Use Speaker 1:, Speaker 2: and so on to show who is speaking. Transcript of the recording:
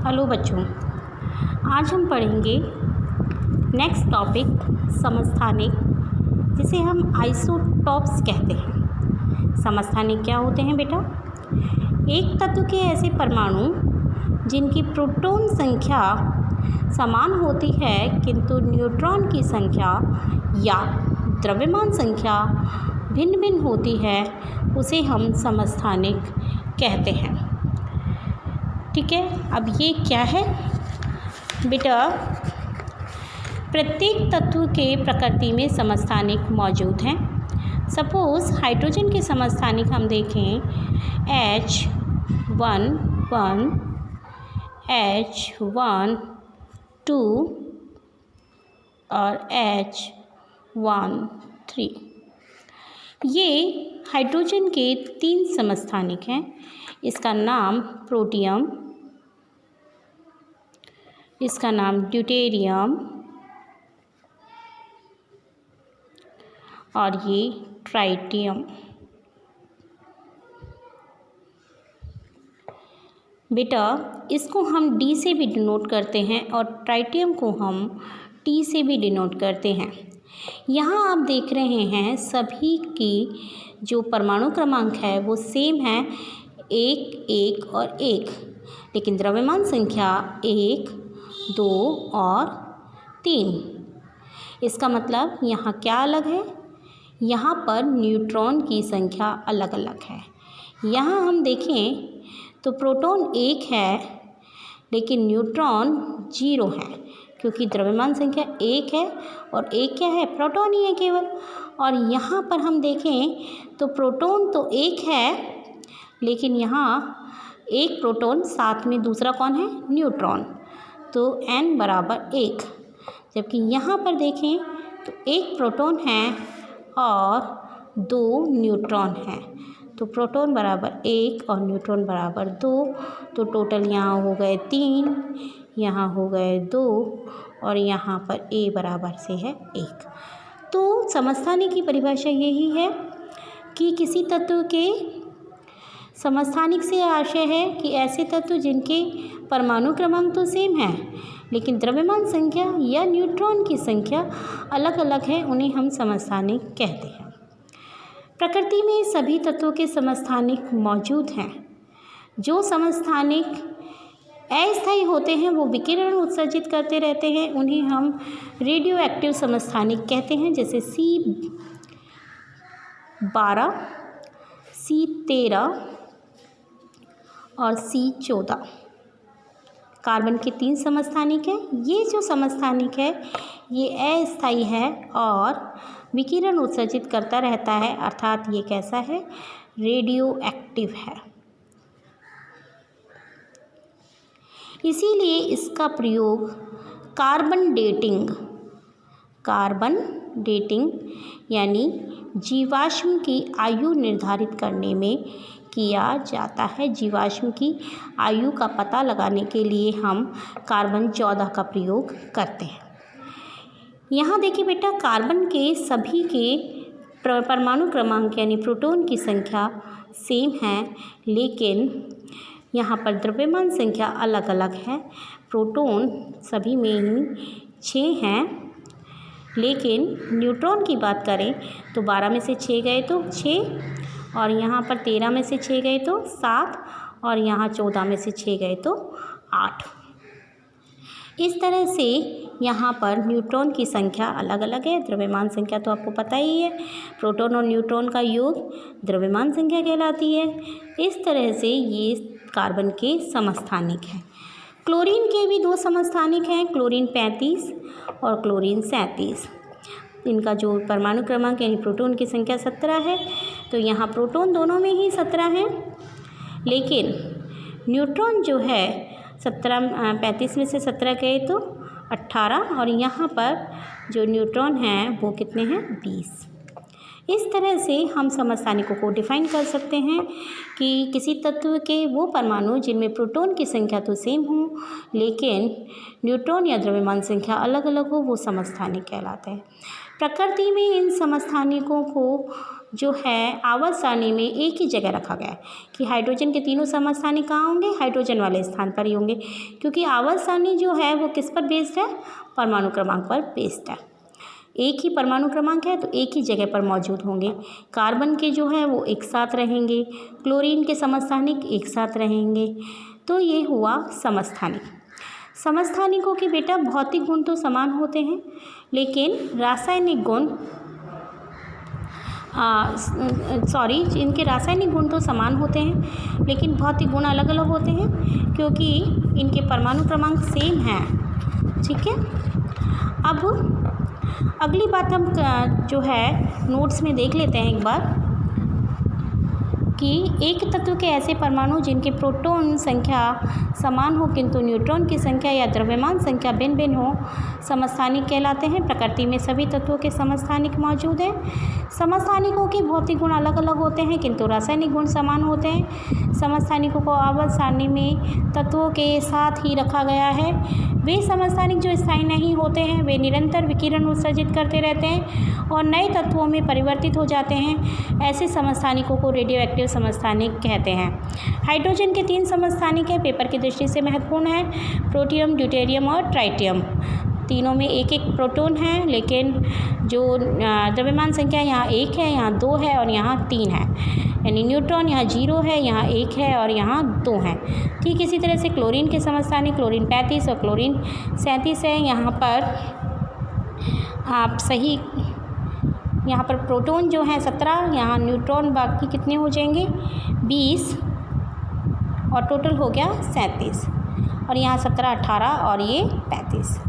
Speaker 1: Hello बच्चों, आज हम पढ़ेंगे नेक्स्ट टॉपिक समस्थानिक, जिसे हम आइसोटॉप्स कहते हैं। समस्थानिक क्या होते हैं बेटा? एक तत्व के ऐसे परमाणु जिनकी प्रोटॉन संख्या समान होती है किंतु न्यूट्रॉन की संख्या या द्रव्यमान संख्या भिन्न भिन्न होती है, उसे हम समस्थानिक कहते हैं। ठीक है, अब ये क्या है बेटा? प्रत्येक तत्व के प्रकृति में समस्थानिक मौजूद हैं। सपोज़ हाइड्रोजन के समस्थानिक हम देखें H11, H12 और H13। ये हाइड्रोजन के 3 समस्थानिक हैं। इसका नाम प्रोटियम, इसका नाम ड्यूटेरियम और ये ट्राइटियम। बेटा इसको हम D से भी डिनोट करते हैं और ट्राइटियम को हम T से भी डिनोट करते हैं। यहाँ आप देख रहे हैं सभी की जो परमाणु क्रमांक है वो सेम है, 1, 1 और 1, लेकिन द्रव्यमान संख्या 1, 2 और 3। इसका मतलब यहाँ क्या अलग है? यहाँ पर न्यूट्रॉन की संख्या अलग अलग है। यहाँ हम देखें तो प्रोटॉन 1 है लेकिन न्यूट्रॉन 0 है, क्योंकि द्रव्यमान संख्या 1 है और 1 क्या है? प्रोटॉन ही है केवल। और यहाँ पर हम देखें तो प्रोटॉन तो 1 है लेकिन यहाँ एक प्रोटॉन साथ में दूसरा कौन है? न्यूट्रॉन। तो n बराबर 1, जबकि यहाँ पर देखें तो 1 प्रोटॉन है और 2 न्यूट्रॉन हैं। तो प्रोटॉन बराबर 1 और न्यूट्रॉन बराबर 2, तो टोटल यहाँ हो गए 3, यहाँ हो गए 2 और यहाँ पर A बराबर से है 1। तो समस्थानिक की परिभाषा यही है कि किसी तत्व के समस्थानिक से आशय है कि ऐसे तत्व जिनके परमाणु क्रमांक तो सेम है लेकिन द्रव्यमान संख्या या न्यूट्रॉन की संख्या अलग अलग है, उन्हें हम समस्थानिक कहते हैं। प्रकृति में सभी तत्वों के समस्थानिक मौजूद हैं। जो समस्थानिक अस्थायी होते हैं वो विकिरण उत्सर्जित करते रहते हैं, उन्हें हम रेडियो एक्टिव समस्थानिक कहते हैं, जैसे C12, C13 और C14। कार्बन के 3 समस्थानिक हैं। ये जो समस्थानिक है ये अस्थायी है और विकिरण उत्सर्जित करता रहता है, अर्थात ये कैसा है? रेडियो एक्टिव है। इसीलिए इसका प्रयोग कार्बन डेटिंग यानी जीवाश्म की आयु निर्धारित करने में किया जाता है। जीवाश्म की आयु का पता लगाने के लिए हम कार्बन 14 का प्रयोग करते हैं। यहाँ देखिए बेटा, कार्बन के सभी के परमाणु क्रमांक यानी प्रोटॉन की संख्या सेम है, लेकिन यहाँ पर द्रव्यमान संख्या अलग अलग है। प्रोटॉन सभी में ही 6 हैं, लेकिन न्यूट्रॉन की बात करें तो 12 में से 6 गए तो 6, और यहाँ पर 13 में से 6 गए तो 7, और यहाँ 14 में से 6 गए तो 8। इस तरह से यहाँ पर न्यूट्रॉन की संख्या अलग अलग है। द्रव्यमान संख्या तो आपको पता ही है, प्रोटॉन और न्यूट्रॉन का योग द्रव्यमान संख्या कहलाती है। इस तरह से ये कार्बन के समस्थानिक हैं। क्लोरीन के भी 2 समस्थानिक हैं, क्लोरीन 35 और क्लोरीन 37। इनका जो परमाणु क्रमांक यानी प्रोटॉन की संख्या 17 है, तो यहाँ प्रोटॉन दोनों में ही 17 हैं, लेकिन न्यूट्रॉन जो है 35 में से 17 गए तो 18, और यहाँ पर जो न्यूट्रॉन हैं वो कितने हैं? 20। इस तरह से हम समस्थानिकों को डिफाइन कर सकते हैं कि किसी तत्व के वो परमाणु जिनमें प्रोटॉन की संख्या तो सेम हो लेकिन न्यूट्रॉन या द्रव्यमान संख्या अलग अलग हो, वो समस्थानिक कहलाते हैं। प्रकृति में इन समस्थानिकों को जो है आवर्त सारणी में एक ही जगह रखा गया है कि हाइड्रोजन के तीनों समस्थानिक कहाँ होंगे, हाइड्रोजन वाले स्थान पर ही होंगे, क्योंकि आवर्त सारणी जो है वो किस पर बेस्ड है, परमाणु क्रमांक पर बेस्ड है। एक ही परमाणु क्रमांक है तो एक ही जगह पर मौजूद होंगे। कार्बन के जो है वो एक साथ रहेंगे, क्लोरीन के समस्थानिक एक साथ रहेंगे। तो ये हुआ समस्थानिक। समस्थानिकों के बेटा भौतिक गुण तो समान होते हैं, लेकिन रासायनिक गुण इनके रासायनिक गुण तो समान होते हैं, लेकिन भौतिक गुण अलग अलग होते हैं, क्योंकि इनके परमाणु क्रमांक सेम हैं। ठीक है, अब अगली बात हम जो है नोट्स में देख लेते हैं एक बार कि एक तत्व के ऐसे परमाणु जिनके प्रोटॉन संख्या समान हो किंतु न्यूट्रॉन की संख्या या द्रव्यमान संख्या भिन्न भिन्न हो, समस्थानिक कहलाते हैं। प्रकृति में सभी तत्वों के समस्थानिक मौजूद हैं। समस्थानिकों के भौतिक गुण अलग अलग होते हैं किंतु रासायनिक गुण समान होते हैं। समस्थानिकों को आवर्त सारणी में तत्वों के साथ ही रखा गया है। वे समस्थानिक जो स्थायी नहीं होते हैं वे निरंतर विकिरण उत्सर्जित करते रहते हैं और नए तत्वों में परिवर्तित हो जाते हैं। ऐसे समस्थानिकों को रेडियो एक्टिव समस्थानिक कहते हैं। हाइड्रोजन के 3 समस्थानिक हैं, पेपर की दृष्टि से महत्वपूर्ण है, प्रोटियम, ड्यूटेरियम और ट्राइटियम। तीनों में एक एक प्रोटॉन है, लेकिन जो द्रव्यमान संख्या यहाँ 1 है, यहाँ 2 है और यहाँ 3 है, यानी न्यूट्रॉन यहाँ 0 है, यहाँ 1 है और यहाँ 2 है। ठीक इसी तरह से क्लोरीन के समस्थानिक क्लोरीन 35 और क्लोरीन 37 है। यहाँ पर आप सही, यहाँ पर प्रोटॉन जो है 17, यहाँ न्यूट्रॉन बाकी कितने हो जाएंगे 20 और टोटल हो गया 37 और यहाँ 17, 18 और ये 35।